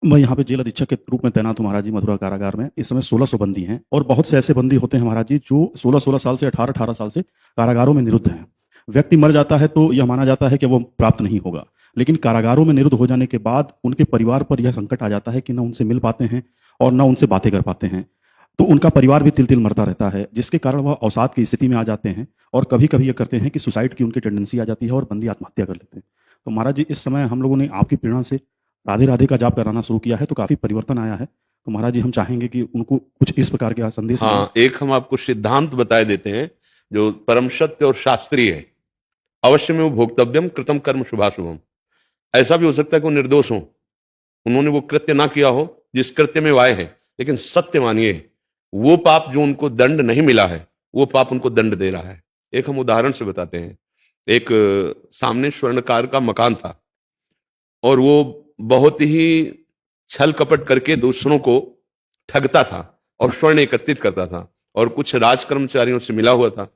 मैं यहाँ पे जेल अधीक्षक के रूप में तैनात हूँ महाराज जी, मथुरा कारागार में। इस समय 1600 बंदी हैं और बहुत से ऐसे बंदी होते हैं महाराज जी जो 16-16 साल से 18-18 साल से कारागारों में निरुद्ध हैं। व्यक्ति मर जाता है तो यह माना जाता है कि वो प्राप्त नहीं होगा, लेकिन कारागारों में निरुद्ध हो जाने के बाद उनके परिवार पर यह संकट आ जाता है कि न उनसे मिल पाते हैं और न उनसे बातें कर पाते हैं। तो उनका परिवार भी तिल तिल मरता रहता है, जिसके कारण वह अवसाद की स्थिति में आ जाते हैं और कभी कभी ये करते हैं कि सुसाइड की उनकी टेंडेंसी आ जाती है और बंदी आत्महत्या कर लेते हैं। तो महाराज जी, इस समय हम लोगों ने आपकी प्रेरणा से राधे राधे का जाप कराना शुरू किया है, तो काफी परिवर्तन आया है। तो महाराज जी, हम चाहेंगे कि उनको कुछ इस प्रकार के संदेश दें। हाँ, एक हम आपको सिद्धांत बताए देते हैं जो परम सत्य और शास्त्रीय है। अवश्य में वो भोक्तव्यम कृतम कर्म शुभाशुभम। ऐसा भी हो सकता है कि वो निर्दोष हो, उन्होंने वो कृत्य ना किया हो जिस कृत्य में वो आए हैं, लेकिन सत्य मानिए वो पाप जो उनको दंड नहीं मिला है, वो पाप उनको दंड दे रहा है। एक हम उदाहरण से बताते हैं। एक सामने स्वर्णकार का मकान था और वो बहुत ही छल कपट करके दूसरों को ठगता था और स्वर्ण एकत्रित करता था और कुछ राज कर्मचारियों से मिला हुआ था।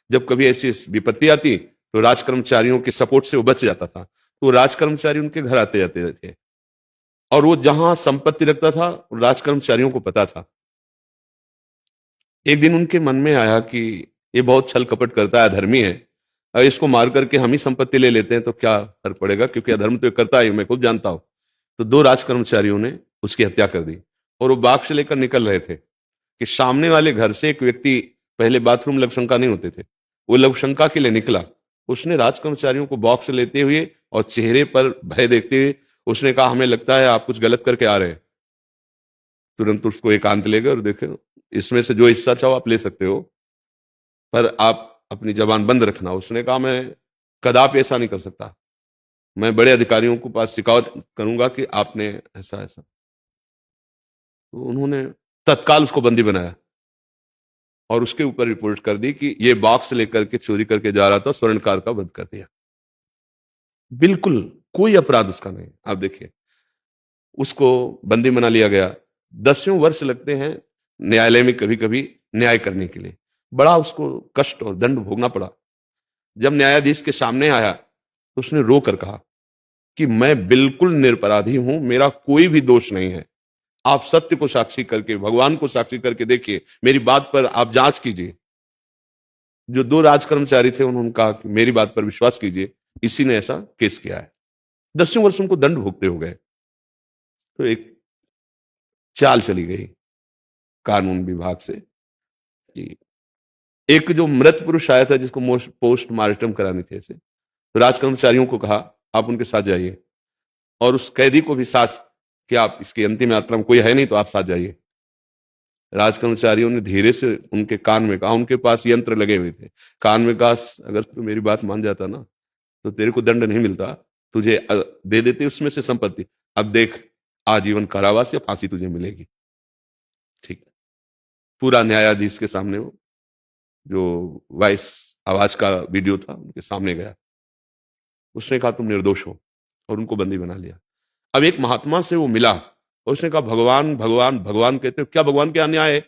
जब कभी ऐसी विपत्ति आती तो राज कर्मचारियों के सपोर्ट से वो बच जाता था। तो राज कर्मचारी उनके घर आते जाते थे और वो जहां संपत्ति रखता था राज कर्मचारियों को पता था। एक दिन उनके मन में आया कि ये बहुत छल कपट करता है, अधर्मी है, और इसको मार करके हम ही संपत्ति ले लेते हैं तो क्या फर्क पड़ेगा, क्योंकि अधर्म तो ये करता है, मैं खुद जानता हूं। तो दो राज कर्मचारियों ने उसकी हत्या कर दी और वो बाग से लेकर निकल रहे थे कि सामने वाले घर से एक व्यक्ति, पहले बाथरूम लघुशंका नहीं होते थे, वो लघुशंका के लिए निकला। उसने राज कर्मचारियों को बॉक्स लेते हुए और चेहरे पर भय देखते हुए उसने कहा, हमें लगता है आप कुछ गलत करके आ रहे हैं। तुरंत उसको एकांत ले गए और देखे, इसमें से जो हिस्सा चाहो आप ले सकते हो, पर आप अपनी जबान बंद रखना। उसने कहा, मैं कदापि ऐसा नहीं कर सकता, मैं बड़े अधिकारियों के पास शिकायत करूंगा कि आपने ऐसा ऐसा। तो उन्होंने तत्काल उसको बंदी बनाया और उसके ऊपर रिपोर्ट कर दी कि ये बॉक्स लेकर के चोरी करके जा रहा था, स्वर्णकार का वध कर दिया। बिल्कुल कोई अपराध उसका नहीं। आप देखिए, उसको बंदी बना लिया गया। 10 वर्ष लगते हैं न्यायालय में कभी कभी न्याय करने के लिए। बड़ा उसको कष्ट और दंड भोगना पड़ा। जब न्यायाधीश के सामने आया तो उसने रो कर कहा कि मैं बिल्कुल निरपराधी हूं, मेरा कोई भी दोष नहीं है। आप सत्य को साक्षी करके, भगवान को साक्षी करके देखिए, मेरी बात पर आप जांच कीजिए। जो दो राज कर्मचारी थे उन्होंने कहा कि मेरी बात पर विश्वास कीजिए, इसी ने ऐसा केस किया है। 10 वर्ष उनको दंड भोगते हो गए। तो एक चाल चली गई कानून विभाग से कि एक जो मृत पुरुष आया था जिसको पोस्टमार्टम करानी थी, ऐसे तो राज कर्मचारियों को कहा आप उनके साथ जाइए, और उस कैदी को भी साथ कि आप इसकी अंतिम यात्रा में कोई है नहीं तो आप साथ जाइए। राज कर्मचारियों ने धीरे से उनके कान में कहा, उनके पास यंत्र लगे हुए थे, कान में कहा, अगर तू मेरी बात मान जाता ना तो तेरे को दंड नहीं मिलता, तुझे दे देते उसमें से संपत्ति। अब देख, आजीवन कारावास या फांसी तुझे मिलेगी। ठीक, पूरा न्यायाधीश के सामने वो जो वॉइस आवाज का वीडियो था उनके सामने गया। उसने कहा तुम निर्दोष हो और उनको बंदी बना लिया। अब एक महात्मा से वो मिला और उसने कहा, भगवान भगवान भगवान कहते हो, क्या भगवान के अन्याय है?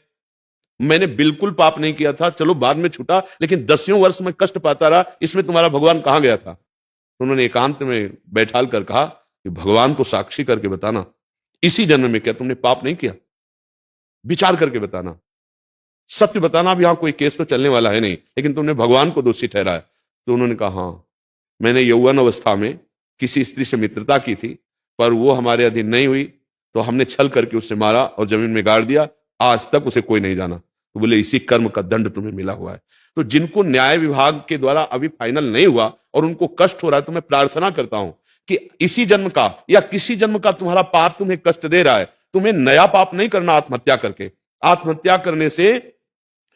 मैंने बिल्कुल पाप नहीं किया था, चलो बाद में छूटा, लेकिन 10 वर्ष में कष्ट पाता रहा, इसमें तुम्हारा भगवान कहां गया था? तो उन्होंने एकांत में बैठाल कर कहा कि भगवान को साक्षी करके बताना, इसी जन्म में क्या तुमने पाप नहीं किया? विचार करके बताना, सत्य बताना। अब यहां कोई केस तो चलने वाला है नहीं, लेकिन तुमने भगवान को दोषी ठहराया। तो उन्होंने कहा, हाँ, मैंने यौवन अवस्था में किसी स्त्री से मित्रता की थी, पर वो हमारे अधीन नहीं हुई, तो हमने छल करके उसे मारा और जमीन में गाड़ दिया, आज तक उसे कोई नहीं जाना। तो बोले, इसी कर्म का दंड तुम्हें मिला हुआ है। तो जिनको न्याय विभाग के द्वारा अभी फाइनल नहीं हुआ और उनको कष्ट हो रहा है, तो मैं प्रार्थना करता हूं कि इसी जन्म का या किसी जन्म का तुम्हारा पाप तुम्हें कष्ट दे रहा है, तुम्हें नया पाप नहीं करना आत्महत्या करके। आत्महत्या करने से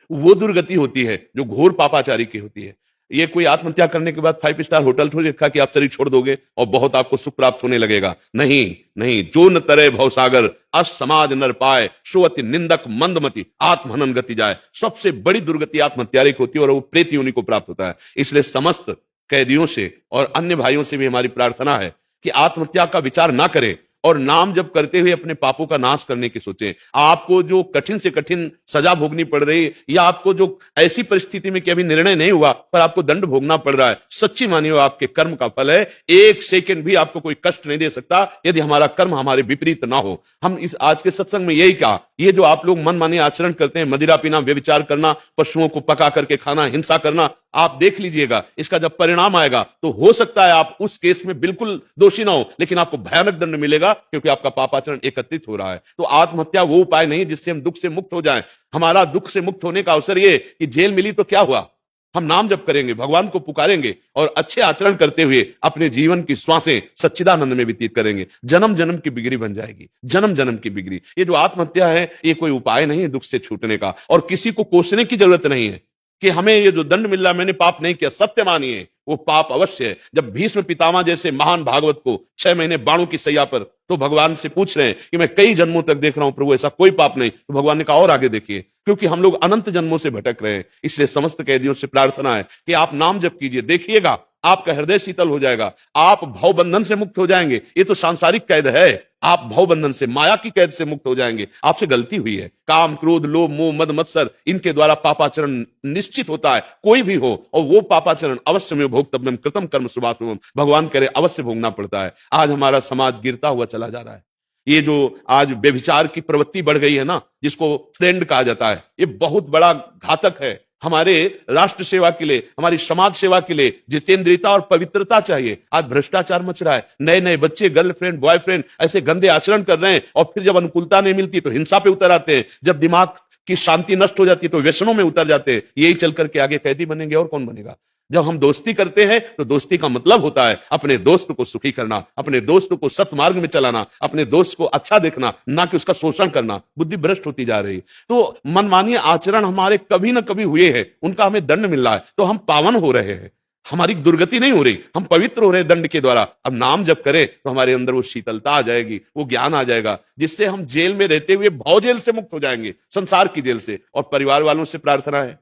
वो दुर्गति होती है जो घोर पापाचारी की होती है। ये कोई आत्महत्या करने के बाद 5 स्टार होटल थोड़ी रखा कि आप शरीर छोड़ दोगे और बहुत आपको सुख प्राप्त होने लगेगा। नहीं नहीं, जो न तरे भवसागर अस समाज नर पाए, सो अति निंदक मंदमति आत्महनन गति जाए। सबसे बड़ी दुर्गति आत्महत्यारी की होती है और वो प्रेत योनि को प्राप्त होता है। इसलिए समस्त कैदियों से और अन्य भाइयों से भी हमारी प्रार्थना है कि आत्महत्या का विचार ना करें और नाम जप करते हुए अपने पापों का नाश करने की सोचें। आपको जो कठिन से कठिन सजा भोगनी पड़ रही है, या आपको जो ऐसी परिस्थिति में कि अभी निर्णय नहीं हुआ पर आपको दंड भोगना पड़ रहा है, सच्ची मानिए आपके कर्म का फल है। एक सेकंड भी आपको कोई कष्ट नहीं दे सकता यदि हमारा कर्म हमारे विपरीत ना हो। हम इस आज के सत्संग में यही कहा, ये जो आप लोग मनमाने आचरण करते हैं, मदिरा पीना, व्यभिचार करना, पशुओं को पका करके खाना, हिंसा करना, आप देख लीजिएगा इसका जब परिणाम आएगा तो हो सकता है आप उस केस में बिल्कुल दोषी ना हो, लेकिन आपको भयानक दंड मिलेगा क्योंकि आपका पापाचरण एकत्रित हो रहा है। तो आत्महत्या वो उपाय नहीं जिससे हम दुख से मुक्त हो जाएं। हमारा दुख से मुक्त होने का अवसर ये कि जेल मिली तो क्या हुआ, हम नाम जप करेंगे, भगवान को पुकारेंगे और अच्छे आचरण करते हुए अपने जीवन की श्वासें सच्चिदानंद में व्यतीत करेंगे। जन्म जन्म की बिगड़ी बन जाएगी, जन्म जन्म की बिगड़ी। ये जो आत्महत्या है ये कोई उपाय नहीं है दुख से छूटने का, और किसी को कोसने की जरूरत नहीं है कि हमें ये जो दंड मिल रहा है मैंने पाप नहीं किया। सत्य मानिए वो पाप अवश्य है। जब भीष्म पितामह जैसे महान भागवत को 6 महीने बाणों की सैया पर तो भगवान से पूछ रहे हैं कि मैं कई जन्मों तक देख रहा हूं प्रभु ऐसा कोई पाप नहीं, तो भगवान ने कहा और आगे देखिए, क्योंकि हम लोग अनंत जन्मों से भटक रहे हैं। इसलिए समस्त कैदियों से प्रार्थना है कि आप नाम जप कीजिए, देखिएगा आपका हृदय शीतल हो जाएगा, आप भवबंधन से मुक्त हो जाएंगे। ये तो सांसारिक कैद है, आप भवबंधन से, माया की कैद से मुक्त हो जाएंगे। आपसे गलती हुई है, काम, क्रोध, लोभ, मोह, मद, मत्सर, इनके द्वारा पापाचरण निश्चित होता है, कोई भी हो, और वो पापाचरण अवश्य में भोक्तव्यम कृतम कर्म शुभाशुभम, भगवान करे अवश्य भोगना पड़ता है। आज हमारा समाज गिरता हुआ चला जा रहा है। ये जो आज व्यभिचार की प्रवृत्ति बढ़ गई है ना, जिसको ट्रेंड कहा जाता है, ये बहुत बड़ा घातक है। हमारे राष्ट्र सेवा के लिए, हमारी समाज सेवा के लिए जितेंद्रियता और पवित्रता चाहिए। आज भ्रष्टाचार मच रहा है, नए नए बच्चे गर्लफ्रेंड बॉयफ्रेंड ऐसे गंदे आचरण कर रहे हैं, और फिर जब अनुकूलता नहीं मिलती तो हिंसा पे उतर आते हैं, जब दिमाग की शांति नष्ट हो जाती है तो व्यसनों में उतर जाते हैं। यही चल करके आगे कैदी बनेंगे और कौन बनेगा। जब हम दोस्ती करते हैं तो दोस्ती का मतलब होता है अपने दोस्त को सुखी करना, अपने दोस्त को सत्मार्ग में चलाना, अपने दोस्त को अच्छा देखना, ना कि उसका शोषण करना। बुद्धि भ्रष्ट होती जा रही। तो मनमानी आचरण हमारे कभी ना कभी हुए हैं, उनका हमें दंड मिल रहा है, तो हम पावन हो रहे हैं, हमारी दुर्गति नहीं हो रही, हम पवित्र हो रहे हैं दंड के द्वारा। अब नाम जब करें तो हमारे अंदर वो शीतलता आ जाएगी, वो ज्ञान आ जाएगा, जिससे हम जेल में रहते हुए भव जेल से मुक्त हो जाएंगे, संसार की जेल से। और परिवार वालों से प्रार्थना है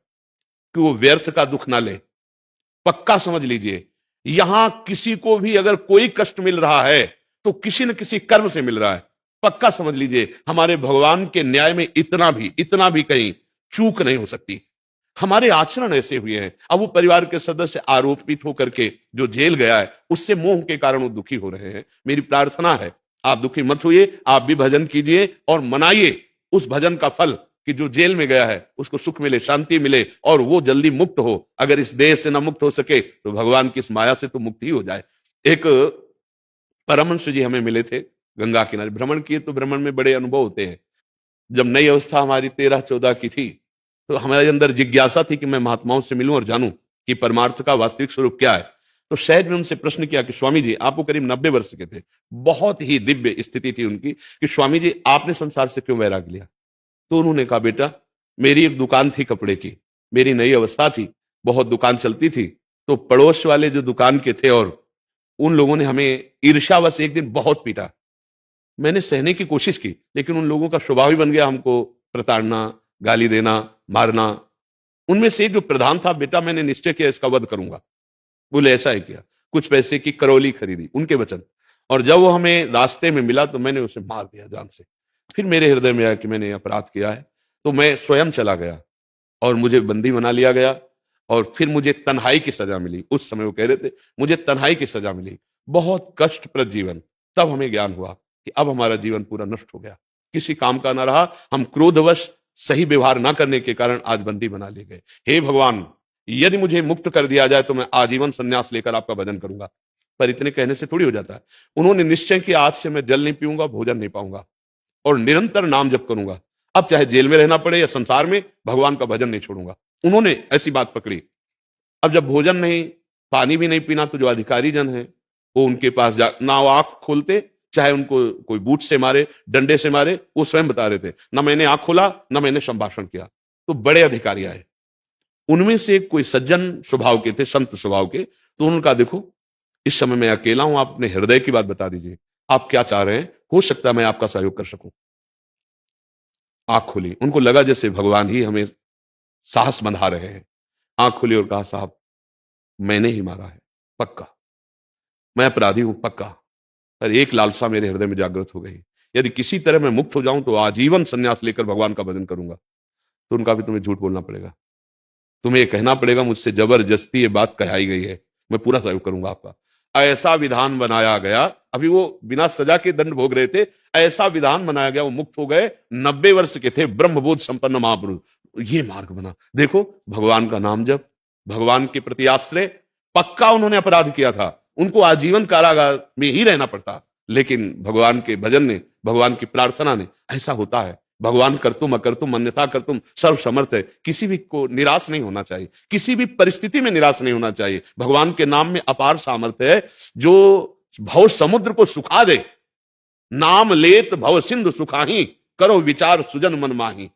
कि वो व्यर्थ का दुख ना ले। पक्का समझ लीजिए, यहां किसी को भी अगर कोई कष्ट मिल रहा है तो किसी न किसी कर्म से मिल रहा है। पक्का समझ लीजिए, हमारे भगवान के न्याय में इतना भी कहीं चूक नहीं हो सकती। हमारे आचरण ऐसे हुए हैं। अब वो परिवार के सदस्य आरोपित होकर के जो जेल गया है, उससे मोह के कारण वो दुखी हो रहे हैं। मेरी प्रार्थना है आप दुखी मत होइए, आप भी भजन कीजिए और मनाइए उस भजन का फल कि जो जेल में गया है उसको सुख मिले, शांति मिले और वो जल्दी मुक्त हो। अगर इस देह से ना मुक्त हो सके तो भगवान की इस माया से तो मुक्ति हो जाए। एक परमहंस जी हमें मिले थे, गंगा किनारे भ्रमण किए, तो भ्रमण में बड़े अनुभव होते हैं। जब नई अवस्था हमारी 13-14 की थी तो हमारे अंदर जिज्ञासा थी कि मैं महात्माओं से मिलूं और जानूं कि परमार्थ का वास्तविक स्वरूप क्या है। तो शायद में उनसे प्रश्न किया कि स्वामी जी, आप वो करीब 90 वर्ष के थे, बहुत ही दिव्य स्थिति थी उनकी, कि स्वामी जी आपने संसार से क्यों वैराग्य लिया। तो उन्होंने कहा, बेटा मेरी एक दुकान थी कपड़े की, मेरी नई अवस्था थी, बहुत दुकान चलती थी, तो पड़ोस वाले जो दुकान के थे और उन लोगों ने हमें ईर्ष्यावश एक दिन बहुत पीटा। मैंने सहने की कोशिश की, लेकिन उन लोगों का स्वभाव ही बन गया हमको प्रताड़ना, गाली देना, मारना। उनमें से एक जो प्रधान था, बेटा मैंने निश्चय किया इसका वध करूंगा। बोले ऐसा ही किया, कुछ पैसे की करौली खरीदी, उनके वचन, और जब वो हमें रास्ते में मिला तो मैंने उसे मार दिया जान से। फिर मेरे हृदय में आया कि मैंने अपराध किया है, तो मैं स्वयं चला गया और मुझे बंदी बना लिया गया, और फिर मुझे तन्हाई की सजा मिली। उस समय वो कह रहे थे मुझे तन्हाई की सजा मिली, बहुत कष्टप्रद जीवन। तब हमें ज्ञान हुआ कि अब हमारा जीवन पूरा नष्ट हो गया, किसी काम का ना रहा। हम क्रोधवश सही व्यवहार ना करने के कारण आज बंदी बना लिए गए। हे भगवान, यदि मुझे मुक्त कर दिया जाए तो मैं आजीवन संन्यास लेकर आपका भजन करूंगा। पर इतने कहने से थोड़ी हो जाता है। उन्होंने निश्चय किया, आज से मैं जल नहीं पीऊंगा, भोजन नहीं पाऊंगा और निरंतर नाम जप करूंगा। अब चाहे जेल में रहना पड़े या संसार में, भगवान का भजन नहीं छोड़ूंगा। उन्होंने ऐसी बात पकड़ी। अब जब भोजन नहीं, पानी भी नहीं पीना, तो जो अधिकारी जन है वो उनके पास जा ना आंख खोलते, चाहे उनको कोई बूट से मारे, डंडे से मारे, वो स्वयं बता रहे थे, ना मैंने आंख खोला ना मैंने संभाषण किया। तो बड़े अधिकारी आए, उनमें से कोई सज्जन स्वभाव के थे, संत स्वभाव के। तो उन्होंने कहा, देखो इस समय मैं अकेला हूं, आप अपने हृदय की बात बता दीजिए, आप क्या चाह रहे हैं, हो सकता है मैं आपका सहयोग कर सकूं। आंख खोली, उनको लगा जैसे भगवान ही हमें साहस बंधा रहे हैं। आंख खोली और कहा, साहब मैंने ही मारा है, पक्का मैं अपराधी हूं, पक्का। और एक लालसा मेरे हृदय में जागृत हो गई, यदि किसी तरह मैं मुक्त हो जाऊं तो आजीवन संन्यास लेकर भगवान का भजन करूंगा। तो उनका भी तुम्हें झूठ बोलना पड़ेगा, तुम्हें ये कहना पड़ेगा मुझसे जबरदस्ती ये बात कहाई गई है, मैं पूरा सहयोग करूंगा आपका। ऐसा विधान बनाया गया, अभी वो बिना सजा के दंड भोग रहे थे, ऐसा विधान बनाया गया, वो मुक्त हो गए। 90 वर्ष के थे, ब्रह्मबोध संपन्न महापुरुष। ये मार्ग बना, देखो भगवान का नाम जप, भगवान के प्रति आश्रय। पक्का उन्होंने अपराध किया था, उनको आजीवन कारागार में ही रहना पड़ता, लेकिन भगवान के भजन ने, भगवान की प्रार्थना ने, ऐसा होता है। भगवान करतुम अकर्तुम अन्यथा करतुम सर्व समर्थ है। किसी भी को निराश नहीं होना चाहिए, किसी भी परिस्थिति में निराश नहीं होना चाहिए। भगवान के नाम में अपार सामर्थ्य है, जो भव समुद्र को सुखा दे। नाम लेत भव सिंधु सुखाही, करो विचार सुजन मन माही।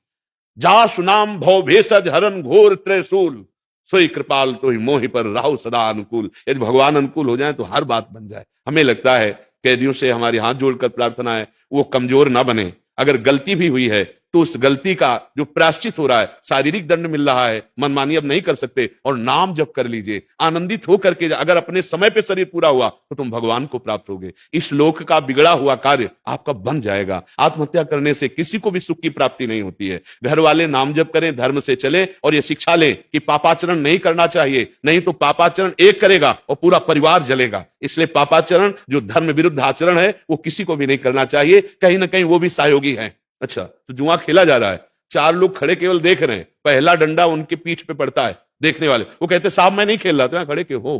जा सुनाम भव भेषज हरन घोर त्रैसूल, सोई कृपाल तो ही मोहि पर राहु सदा अनुकूल। यदि भगवान अनुकूल हो जाए तो हर बात बन जाए। हमें लगता है कैदियों से हमारे हाथ जोड़कर प्रार्थना है, वो कमजोर ना बने। अगर गलती भी हुई है तो उस गलती का जो प्रायश्चित हो रहा है, शारीरिक दंड मिल रहा है, मनमानी अब नहीं कर सकते, और नाम जप कर लीजिए, आनंदित होकर के। अगर अपने समय पे शरीर पूरा हुआ तो तुम भगवान को प्राप्त होगे। इस लोक का बिगड़ा हुआ कार्य आपका बन जाएगा। आत्महत्या करने से किसी को भी सुख की प्राप्ति नहीं होती है। घर वाले नाम जप करें, धर्म से चले, और ये शिक्षा लें कि पापाचरण नहीं करना चाहिए, नहीं तो पापाचरण एक करेगा और पूरा परिवार जलेगा। इसलिए पापाचरण जो धर्म विरुद्ध आचरण है वो किसी को भी नहीं करना चाहिए, कहीं ना कहीं वो भी सहयोगी है। अच्छा, तो जुआ खेला जा रहा है, 4 लोग खड़े केवल देख रहे हैं, पहला डंडा उनके पीठ पे पड़ता है, देखने वाले वो कहते साहब मैं नहीं खेल रहा था, खड़े क्यों हो?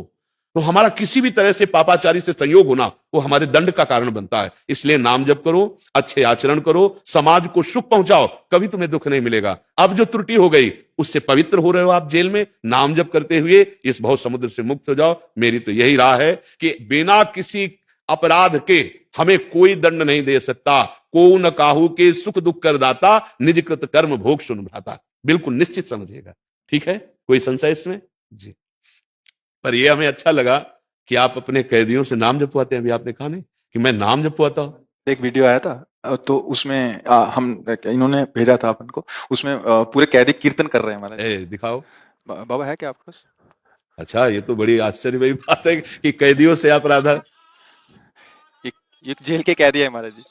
तो हमारा किसी भी तरह से पापाचारी से संयोग होना वो हमारे दंड का कारण बनता है। इसलिए नाम जप करो, अच्छे आचरण करो, समाज को सुख पहुंचाओ, कभी तुम्हें दुख नहीं मिलेगा। अब जो त्रुटि हो गई उससे पवित्र हो रहे हो आप जेल में, नाम जप करते हुए इस भव समुद्र से मुक्त हो जाओ। मेरी तो यही राह है कि बिना किसी अपराध के हमें कोई दंड नहीं दे सकता। को न काहू के सुख दुख कर दाता, निज कृत कर्म भोग सुन भ्राता। बिल्कुल निश्चित समझिएगा, ठीक है? कोई संशय इसमें? जी। पर यह हमें अच्छा लगा कि आप अपने कैदियों से नाम जपवाते हैं। अभी आपने कहा नहीं कि मैं नाम जपवाता हूं। एक वीडियो आया था तो उसमें हम इन्होंने भेजा था अपन को, उसमें पूरे कैदी कीर्तन कर रहे हैं महाराज। दिखाओ बाबा, है क्या आपके पास? अच्छा, ये तो बड़ी आश्चर्य भरी बात है कि कैदियों से आप राधा। ये जेल के कैदी है महाराज जी।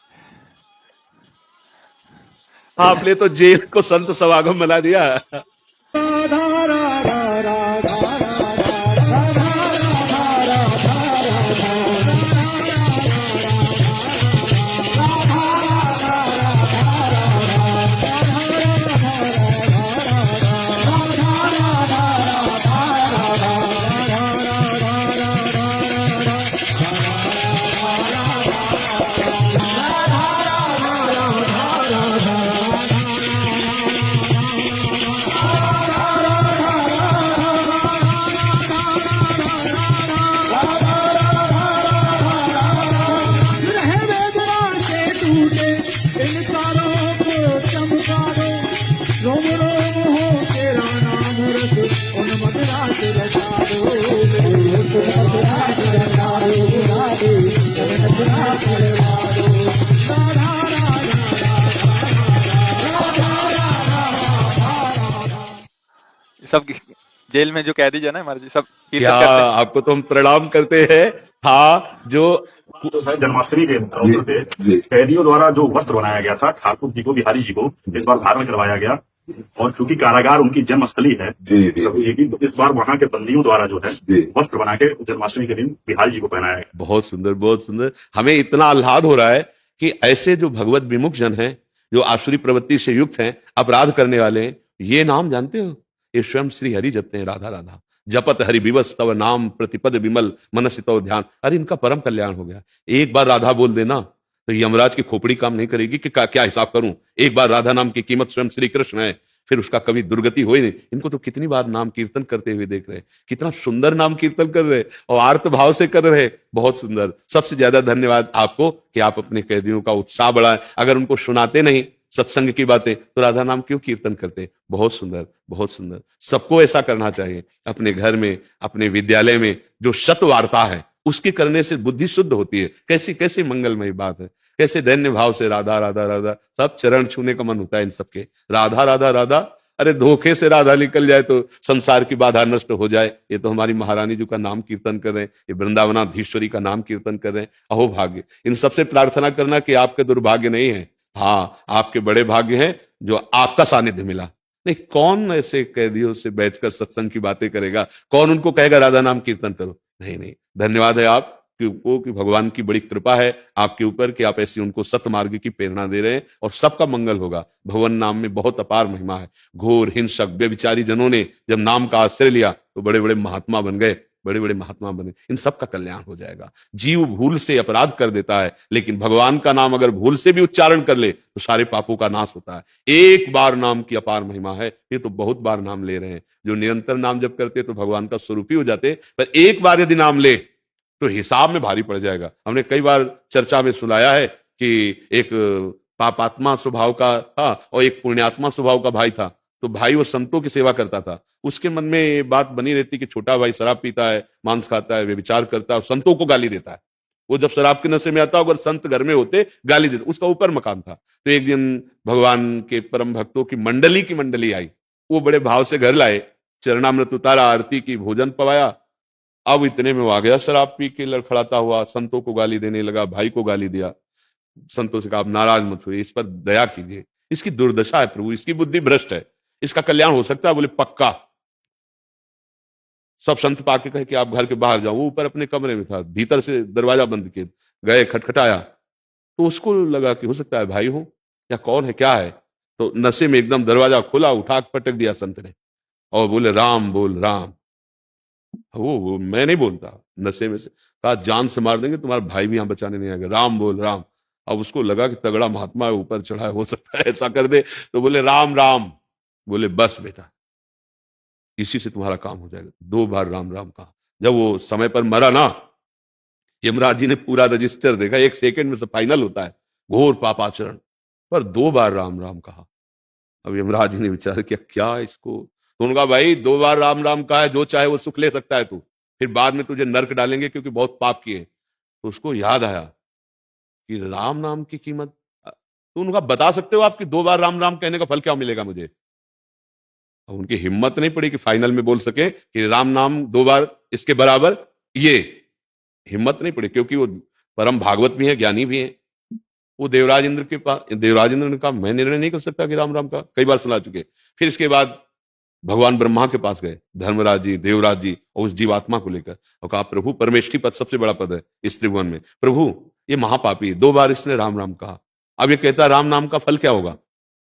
आपने तो जेल को संत समागम बना दिया। सब जेल में जो कैदी जो है ना महाराज जी, सब कीर्तन क्या करते हैं। आपको तो हम प्रणाम करते हैं। हाँ, जो जन्माष्टमी के अवसर पे कैदियों द्वारा जो वस्त्र बनाया गया था ठाकुर जी को, बिहारी जी को, इस बार धारण करवाया गया। और चूंकि कारागार उनकी जन्मस्थली है, तो इस बार वहाँ के बंदियों द्वारा जो है वस्त्र बना के जन्माष्टमी के दिन बिहारी जी को पहनाया गया। बहुत सुंदर, बहुत सुंदर। हमें इतना आह्लाद हो रहा है कि ऐसे जो भगवत विमुख जन हैं, जो आसुरी प्रवृत्ति से युक्त हैं, अपराध करने वाले हैं, ये नाम जानते हो? ये स्वयं श्री हरि जपते हैं, राधा राधा जपत हरि विवस तव नाम प्रतिपद विमल मनस तव ध्यान। अरे इनका परम कल्याण हो गया। एक बार राधा बोल देना तो यमराज की खोपड़ी काम नहीं करेगी कि क्या हिसाब करूं। एक बार राधा नाम की कीमत स्वयं श्री कृष्ण है, फिर उसका कभी दुर्गति हो ही नहीं। इनको तो कितनी बार नाम कीर्तन करते हुए देख रहे हैं, कितना सुंदर नाम कीर्तन कर रहे हैं और आर्त भाव से कर रहे हैं। बहुत सुंदर। सबसे ज्यादा धन्यवाद आपको कि आप अपने कैदियों का उत्साह बढ़ाएं। अगर उनको सुनाते नहीं सत्संग की बातें तो राधा नाम क्यों कीर्तन करते? बहुत सुंदर, बहुत सुंदर। सबको ऐसा करना चाहिए। अपने घर में, अपने विद्यालय में जो शत वार्ता है उसके करने से बुद्धि शुद्ध होती है। कैसी कैसी मंगलमयी बात है, कैसे दैन्य भाव से राधा राधा राधा, सब चरण छूने का मन होता है इन सबके। राधा राधा राधा। अरे धोखे से राधा निकल जाए तो संसार की बाधा नष्ट हो जाए। ये तो हमारी महारानी जी का नाम कीर्तन कर रहे हैं, ये वृंदावनाधीश्वरी का नाम कीर्तन कर रहे हैं। अहो भाग्य, इन सबसे प्रार्थना करना कि आपके दुर्भाग्य नहीं है, हाँ आपके बड़े भाग्य हैं जो आपका सानिध्य मिला। नहीं, कौन ऐसे कैदियों से बैठकर सत्संग की बातें करेगा, कौन उनको कहेगा राधा नाम कीर्तन करो। नहीं नहीं, धन्यवाद है आप कि भगवान की बड़ी कृपा है आपके ऊपर कि आप ऐसी उनको सतमार्ग की प्रेरणा दे रहे हैं और सबका मंगल होगा। भगवान नाम में बहुत अपार महिमा है। घोर हिंसक व्यभिचारी जनों ने जब नाम का आश्रय लिया तो बड़े बड़े महात्मा बन गए, बड़े बड़े महात्मा बने। इन सब का कल्याण हो जाएगा। जीव भूल से अपराध कर देता है, लेकिन भगवान का नाम अगर भूल से भी उच्चारण कर ले तो सारे पापों का नाश होता है। एक बार नाम की अपार महिमा है। ये तो बहुत बार नाम ले रहे हैं, जो निरंतर नाम जप करते तो भगवान का स्वरूप ही हो जाते, पर एक बार यदि नाम ले तो हिसाब में भारी पड़ जाएगा। हमने कई बार चर्चा में सुनाया है कि एक पापात्मा स्वभाव का था और एक पुण्यात्मा स्वभाव का भाई था। तो भाई वो संतों की सेवा करता था, उसके मन में ये बात बनी रहती कि छोटा भाई शराब पीता है, मांस खाता है, व्यभिचार करता है और संतों को गाली देता है। वो जब शराब के नशे में आता, अगर संत घर में होते गाली देते। उसका ऊपर मकान था। तो एक दिन भगवान के परम भक्तों की मंडली आई, वो बड़े भाव से घर लाए, चरणामृत उतारा, आरती की, भोजन पवाया। अब इतने में वो आ गया शराब पी के लड़खड़ाता हुआ, संतों को गाली देने लगा, भाई को गाली दिया। संतों से कहा आप नाराज मत हुए, इस पर दया कीजिए, इसकी दुर्दशा है प्रभु, इसकी बुद्धि भ्रष्ट है, इसका कल्याण हो सकता है। बोले पक्का। सब संत पाके कहे कि आप घर के बाहर जाओ। वो ऊपर अपने कमरे में था, भीतर से दरवाजा बंद किए गए, खटखटाया तो उसको लगा कि हो सकता है भाई हो या कौन है, क्या है। तो नशे में एकदम दरवाजा खोला, उठा पटक दिया संत ने और बोले राम बोल राम। वो मैं नहीं बोलता, नशे में से कहा जान से मार देंगे, तुम्हारा भाई भी यहां बचाने नहीं आएगा, राम बोल राम। अब उसको लगा कि तगड़ा महात्मा है, ऊपर चढ़ा है, हो सकता है ऐसा कर दे। तो बोले राम राम। बोले बस बेटा, इसी से तुम्हारा काम हो जाएगा। 2 बार राम राम कहा। जब वो समय पर मरा ना, यमराज जी ने पूरा रजिस्टर देखा, 1 सेकंड में से फाइनल होता है, घोर पापाचरण, पर 2 बार राम राम कहा। अब यमराज जी ने विचार किया क्या इसको, तो उनका भाई 2 बार राम राम कहा है, जो चाहे वो सुख ले सकता है तू, फिर बाद में तुझे नरक डालेंगे क्योंकि बहुत पाप किए। तो उसको याद आया कि राम नाम की कीमत, तो उनका बता सकते हो आप कि 2 बार राम राम कहने का फल क्या मिलेगा मुझे। अब उनकी हिम्मत नहीं पड़ी कि फाइनल में बोल सके कि राम नाम 2 बार इसके बराबर, ये हिम्मत नहीं पड़ी, क्योंकि वो परम भागवत भी है, ज्ञानी भी है। वो देवराज इंद्र के पास, देवराज इंद्र ने कहा मैं निर्णय नहीं कर सकता कि राम राम का, कई बार सुना चुके। फिर इसके बाद भगवान ब्रह्मा के पास गए, धर्मराज जी, देवराज जी, और उस जीवात्मा को लेकर और कहा प्रभु परमेष्ठी पद सबसे बड़ा पद है इस त्रिभुवन में, प्रभु ये महापापी 2 बार इसने राम राम कहा, अब ये कहता राम नाम का फल क्या होगा।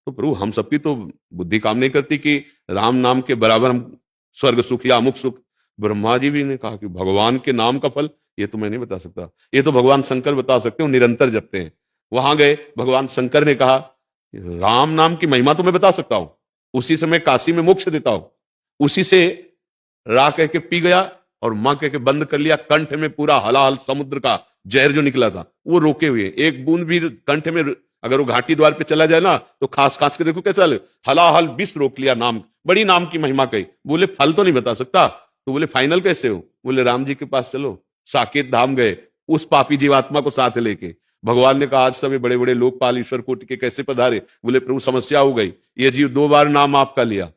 तो प्रभु हम सबकी तो बुद्धि काम नहीं करती कि राम नाम के बराबर हम स्वर्ग सुख या अमुक सुख। ब्रह्मा जी भी ने कहा कि भगवान के नाम का फल ये तो मैं नहीं बता सकता, ये तो भगवान शंकर बता सकते हो, निरंतर जपते हैं। वहां गए, भगवान शंकर ने कहा राम नाम की महिमा तो मैं बता सकता हूं, उसी से मैं काशी में मोक्ष देता हूं। उसी से रा कह के पी गया और मां कह के बंद कर लिया। कंठ में पूरा हलाहल समुद्र का जहर जो निकला था वो रोके हुए, एक बूंद भी कंठ में, अगर वो घाटी द्वार पे चला जाए ना तो खास खास के देखो कैसा हलाहल विष रोक लिया। नाम, बड़ी नाम की महिमा कही। बोले फल तो नहीं बता सकता। तो बोले फाइनल कैसे हो। बोले राम जी के पास चलो। साकेत धाम गए, उस पापी जीवात्मा को साथ लेके। भगवान ने कहा आज सब बड़े बड़े लोकपाल ईश्वर कोटि के कैसे पधारे। बोले प्रभु समस्या हो गई, ये जीव 2 बार नाम आपका लिया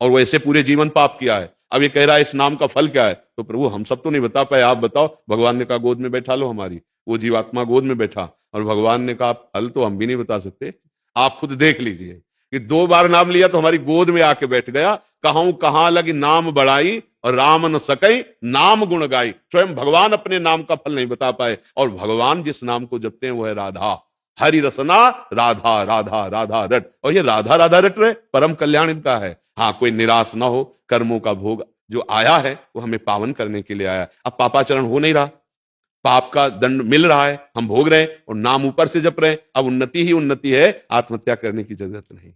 और वैसे पूरे जीवन पाप किया है, अब ये कह रहा है इस नाम का फल क्या है। तो प्रभु हम सब तो नहीं बता पाए, आप बताओ। भगवान ने कहा गोद में बैठा लो हमारी। वो जीवात्मा गोद में बैठा और भगवान ने कहा फल तो हम भी नहीं बता सकते, आप खुद देख लीजिए कि 2 बार नाम लिया तो हमारी गोद में आके बैठ गया। कहूं कहां लगी नाम बढ़ाई और राम न सकई नाम गुण गाई। स्वयं भगवान अपने नाम का फल नहीं बता पाए और भगवान जिस नाम को जपते हैं वो है राधा। हरि रसना राधा राधा राधा रट, और ये राधा राधा रट रहे, परम कल्याण इनका है। हाँ, कोई निराश ना हो, कर्मों का भोग जो आया है वो हमें पावन करने के लिए आया। अब पापाचरण हो नहीं रहा, पाप का दंड मिल रहा है, हम भोग रहे हैं और नाम ऊपर से जप रहे हैं। अब उन्नति ही उन्नति है, आत्महत्या करने की जरूरत नहीं।